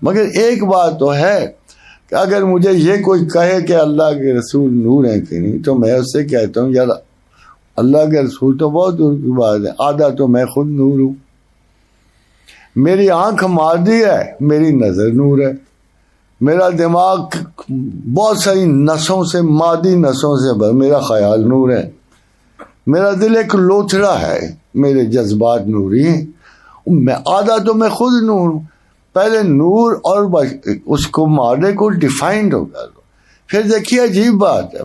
مگر ایک بات تو ہے کہ اگر مجھے یہ کوئی کہے کہ اللہ کے رسول نور ہیں کہ نہیں، تو میں اس سے کہتا ہوں یار اللہ کے رسول تو بہت دور کی بات ہے، آدھا تو میں خود نور ہوں. میری آنکھ مادی ہے، میری نظر نور ہے، میرا دماغ بہت ساری نسوں سے، مادی نسوں سے میرا خیال نور ہے، میرا دل ایک لوتھڑا ہے، میرے جذبات نوری ہیں، میں آدھا تو میں خود نور ہوں. پہلے نور اور اس کو مادے کو ڈیفائنڈ ہو کر دو. پھر دیکھیے عجیب بات ہے،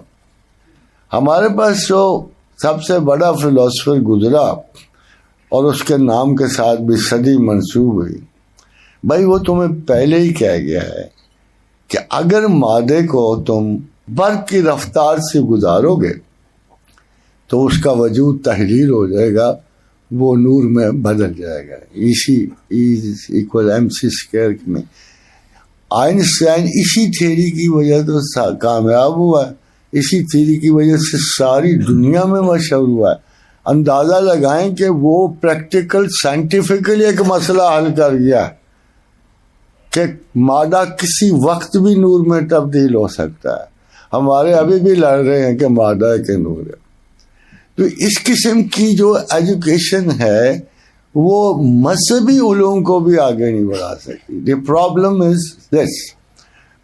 ہمارے پاس جو سب سے بڑا فلسفر گزرا اور اس کے نام کے ساتھ بھی صدی منسوب ہوئی، بھائی وہ تمہیں پہلے ہی کہہ گیا ہے کہ اگر مادے کو تم برق کی رفتار سے گزارو گے تو اس کا وجود تحلیل ہو جائے گا، وہ نور میں بدل جائے گا. اسی E=mc² میں آئنسٹائن اسی تھیوری کی وجہ تو کامیاب ہوا ہے، اسی تھیوری کی وجہ سے ساری دنیا میں مشہور ہوا ہے. اندازہ لگائیں کہ وہ پریکٹیکل سائنٹیفکلی ایک مسئلہ حل کر گیا کہ مادہ کسی وقت بھی نور میں تبدیل ہو سکتا ہے. ہمارے ابھی بھی لڑ رہے ہیں کہ مادہ ہے کہ نور ہے. تو اس قسم کی جو ایجوکیشن ہے وہ مذہبی علوم کو بھی آگے نہیں بڑھا سکتی. دی پرابلم از دس.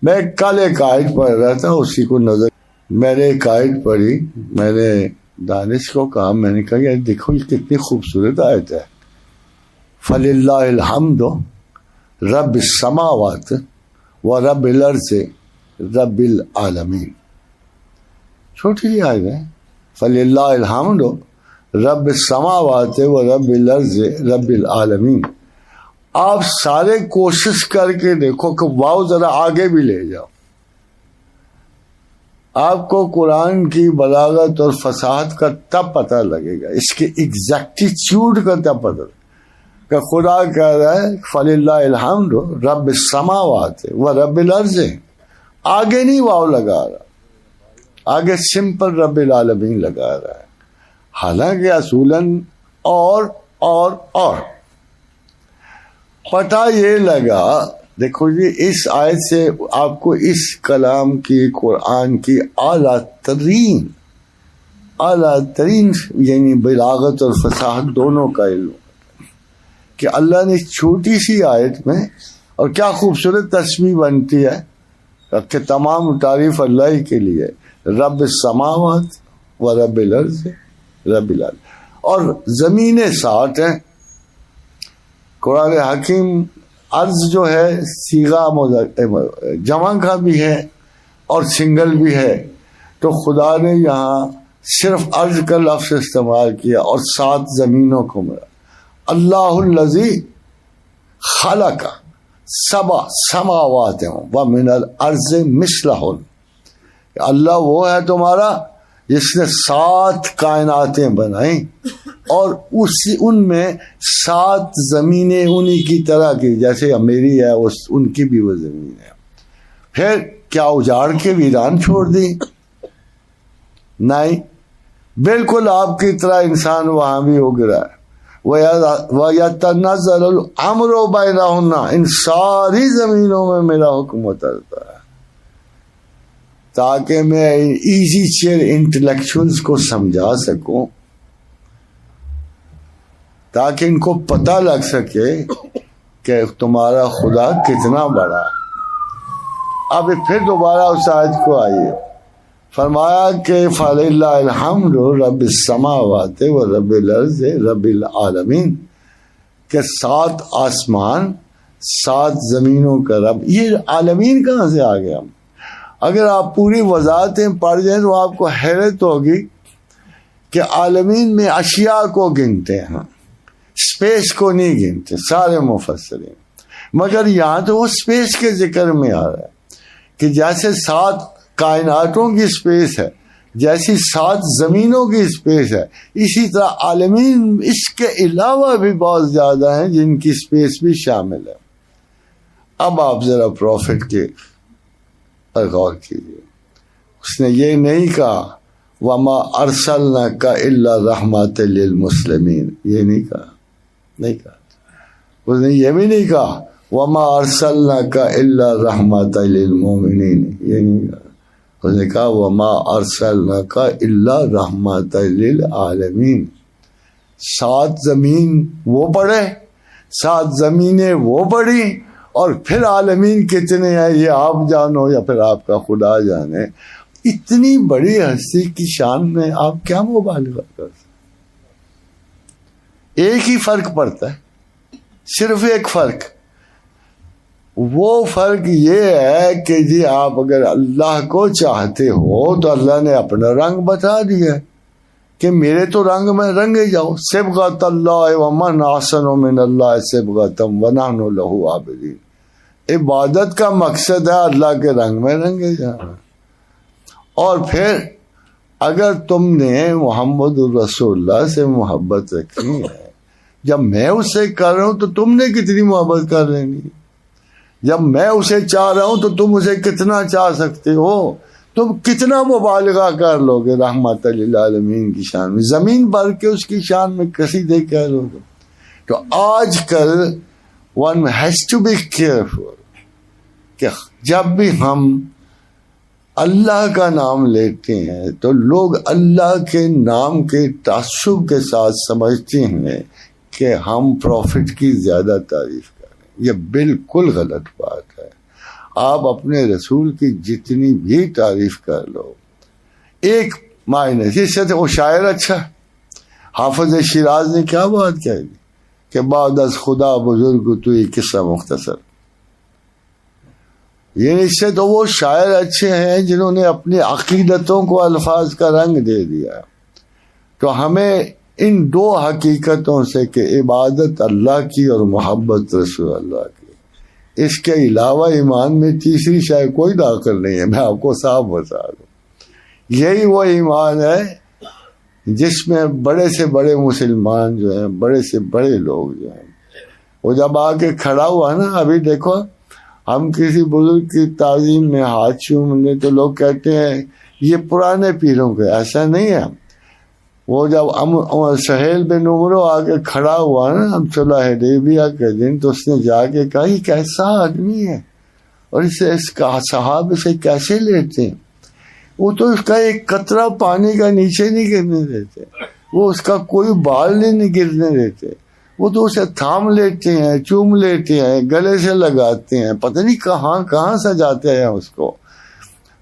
میں کل ایک آیت پڑھ رہا تھا، اسی کو نظر میں نے ایک آیت پڑھی، میں نے دانش کو کہا، میں نے کہا یار دیکھو یہ کتنی خوبصورت آیت ہے، فَلِلَّهِ الْحَمْدُ رب السماوات و رب الارض رب العالمین. چھوٹی سی آیت ہے، فَلِلَّهِ الْحَمْدُ رب السماوات و رب الارض رب العالمین. آپ سارے کوشش کر کے دیکھو کہ واؤ ذرا آگے بھی لے جاؤ، آپ کو قرآن کی بلاغت اور فصاحت کا تب پتہ لگے گا، اس کے ایگزیکٹیچیوڈ کا تب پتہ لگے کہ خدا کہہ رہا ہے فَلِلَّهِ الْحَمْدُ رب السماوات و رب الارض. آگے نہیں واؤ لگا رہا، آگے سمپل رب العالمین لگا رہا ہے، حالانکہ اصولاً اور پتہ یہ لگا. دیکھو جی اس آیت سے آپ کو اس کلام کی، قرآن کی اعلیٰ ترین یعنی بلاغت اور فصاحت دونوں کا علم کہ اللہ نے چھوٹی سی آیت میں، اور کیا خوبصورت تسبیح بنتی ہے کہ تمام تعریف اللہ ہی کے لیے، رب السماوات و رب الارض رب العالمین. اور زمینیں 7 ہیں. قرآن حکیم عرض جو ہے صیغہ جمع کا بھی ہے اور سنگل بھی ہے، تو خدا نے یہاں صرف عرض کا لفظ استعمال کیا اور 7 زمینوں کو ملا. اللہ الذی خلق 7 سماوات ومن الارض مثلہن. اللہ وہ ہے تمہارا جس نے 7 کائناتیں بنائیں اور ان میں 7 زمینیں انہی کی طرح کی، جیسے میری ہے ان کی بھی وہ زمین ہے. پھر کیا اجاڑ کے ویران چھوڑ دی؟ نہیں، بالکل آپ کی طرح انسان وہاں بھی ہو گرا ہے. وَيَتَنَزَّلُ الْأَمْرُ بَيْنَهُنَّ. ان ساری زمینوں میں میرا حکم اترتا ہے تاکہ میں ایزی چیئر انٹلیکچوئلز کو سمجھا سکوں، تاکہ ان کو پتہ لگ سکے کہ تمہارا خدا کتنا بڑا. اب پھر دوبارہ اس آیت کو آئیے، فرمایا کہ فَلِلَّهِ الْحَمْدُ رب السماوات و رب الارض رب العالمین، کہ 7 آسمان 7 زمینوں کا رب. یہ عالمین کہاں سے آ گیا؟ اگر آپ پوری وضاحتیں پڑھ جائیں تو آپ کو حیرت ہوگی کہ عالمین میں اشیاء کو گنتے ہیں، اسپیس کو نہیں گنتے سارے مفسرین. مگر یہاں تو وہ اسپیس کے ذکر میں آ رہا ہے کہ جیسے 7 کائناتوں کی اسپیس ہے، جیسی 7 زمینوں کی اسپیس ہے، اسی طرح عالمین اس کے علاوہ بھی بہت زیادہ ہیں جن کی اسپیس بھی شامل ہے. اب آپ ذرا پروفٹ کے پر غور کیجیے، اس نے یہ نہیں کہا وَمَا أَرْسَلْنَاكَ إِلَّا رَحْمَةً لِلْمُسْلِمِينَ، یہ نہیں کہا. اس نے یہ بھی نہیں کہا وما ارسلناک الا رحمۃ للمؤمنین، یعنی اس نے کہا وما ارسلناک الا رحمۃ للعالمین. 7 زمین وہ پڑھے، 7 زمینیں وہ پڑھی، اور پھر عالمین کتنے ہیں یہ آپ جانو یا پھر آپ کا خدا جانے. اتنی بڑی ہستی کی شان میں آپ کیا مبالغہ کر سکتے؟ ایک ہی فرق پڑتا ہے، صرف ایک فرق. وہ فرق یہ ہے کہ جی آپ اگر اللہ کو چاہتے ہو تو اللہ نے اپنا رنگ بتا دیا کہ میرے تو رنگ میں رنگے جاؤ. صبغۃ اللہ ومن احسن من اللہ صبغۃ ونحن لہ عابدین. عبادت کا مقصد ہے اللہ کے رنگ میں رنگے جانا. اور پھر اگر تم نے محمد الرسول اللہ سے محبت رکھنی ہے، جب میں اسے کر رہا ہوں تو تم نے کتنی محبت کر لینی. جب میں اسے چاہ رہا ہوں تو تم اسے کتنا چاہ سکتے ہو. تم کتنا مبالغہ کر لو گے رحمت للعالمین کی شان میں، زمین بھر کے اس کی شان میں قصیدے کہہ لو گے. تو آج کل one has to be careful کہ جب بھی ہم اللہ کا نام لیتے ہیں تو لوگ اللہ کے نام کے تعصب کے ساتھ سمجھتے ہیں کہ ہم پروفٹ کی زیادہ تعریف کریں. یہ بالکل غلط بات ہے. آپ اپنے رسول کی جتنی بھی تعریف کر لو، ایک معنی جس سے وہ شاعر اچھا، حافظ شیراز نے کیا بات کہی کہ بعد از خدا بزرگ تو یہ قصہ مختصر. یہ اس سے تو وہ شاعر اچھے ہیں جنہوں نے اپنی عقیدتوں کو الفاظ کا رنگ دے دیا. تو ہمیں ان 2 حقیقتوں سے کہ عبادت اللہ کی اور محبت رسول اللہ کی، اس کے علاوہ ایمان میں تیسری شاید کوئی داخل نہیں ہے. میں آپ کو صاف بتا دوں، یہی وہ ایمان ہے جس میں بڑے سے بڑے مسلمان جو ہیں، بڑے سے بڑے لوگ جو ہیں، وہ جب آ کے کھڑا ہوا نا، ابھی دیکھو ہم کسی بزرگ کی تعظیم میں ہاتھ چوم لیں تو لوگ کہتے ہیں یہ پرانے پیروں کے. ایسا نہیں ہے. وہ جب سہیل بن عمرو آ کے کھڑا ہوا نا صلح حدیبیہ کے دن، تو اس نے جا کے کہا یہ کیسا آدمی ہے اور اس کا صحابہ سے کیسے لیتے ہیں. وہ تو اس کا ایک قطرہ پانی کا نیچے نہیں گرنے دیتے، وہ اس کا کوئی بال نہیں گرنے دیتے. وہ تو اسے تھام لیتے ہیں، چوم لیتے ہیں، گلے سے لگاتے ہیں، پتہ نہیں کہاں کہاں سجاتے ہیں اس کو.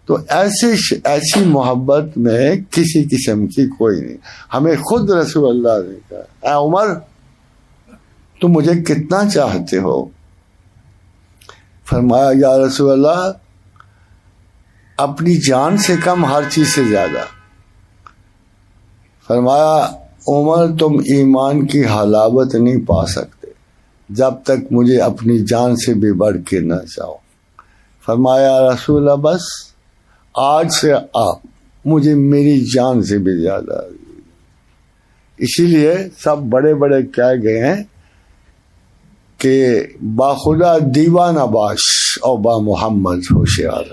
تو ایسی محبت میں کسی قسم کی کوئی نہیں. ہمیں خود رسول اللہ نے کہا اے عمر تم مجھے کتنا چاہتے ہو؟ فرمایا یا رسول اللہ اپنی جان سے کم، ہر چیز سے زیادہ. فرمایا عمر تم ایمان کی حلاوت نہیں پا سکتے جب تک مجھے اپنی جان سے بھی بڑھ کے نہ چاہو. فرمایا رسول اللہ بس آج سے آپ مجھے میری جان سے بھی زیادہ. اسی لیے سب بڑے بڑے کہہ گئے ہیں کہ باخدا دیوانہ باش اور با محمد ہوشیار،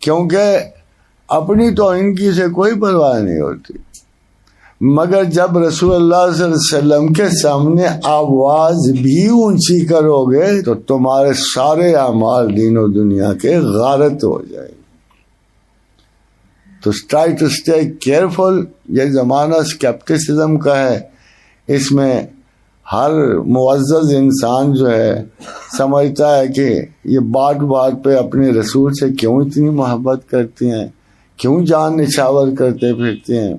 کیونکہ اپنی تو ان کی سے کوئی پرواہ نہیں ہوتی، مگر جب رسول اللہ صلی اللہ علیہ وسلم کے سامنے آواز بھی اونچی کرو گے تو تمہارے سارے اعمال دین و دنیا کے غارت ہو جائیں گے. تو ٹرائی ٹو اسٹے کیئرفل. یہ زمانہ اسکیپٹسزم کا ہے، اس میں ہر معزز انسان جو ہے سمجھتا ہے کہ یہ بات بات پہ اپنے رسول سے کیوں اتنی محبت کرتے ہیں، کیوں جان نچھاور کرتے پھرتے ہیں.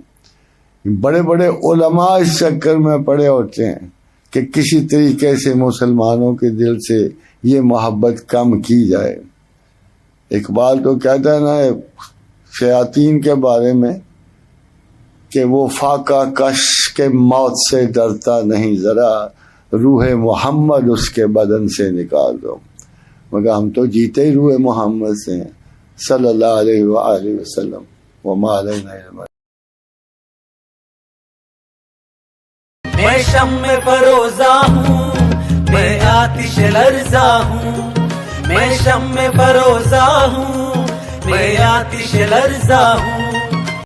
بڑے بڑے علماء اس چکر میں پڑے ہوتے ہیں کہ کسی طریقے سے مسلمانوں کے دل سے یہ محبت کم کی جائے. اقبال تو کہتا ہے نا شیاطین کے بارے میں کہ وہ فاقہ کش کے موت سے ڈرتا نہیں، ذرا روح محمد اس کے بدن سے نکال دو. مگر ہم تو جیتے ہی روح محمد سے ہیں صلی اللہ علیہ وآلہ وسلم. وما علینا الا البلاغ. میں شمع فروزہ ہوں، میں آتش لرزہ ہوں، میں شمع فروزہ ہوں، میں آتش لرزہ ہوں.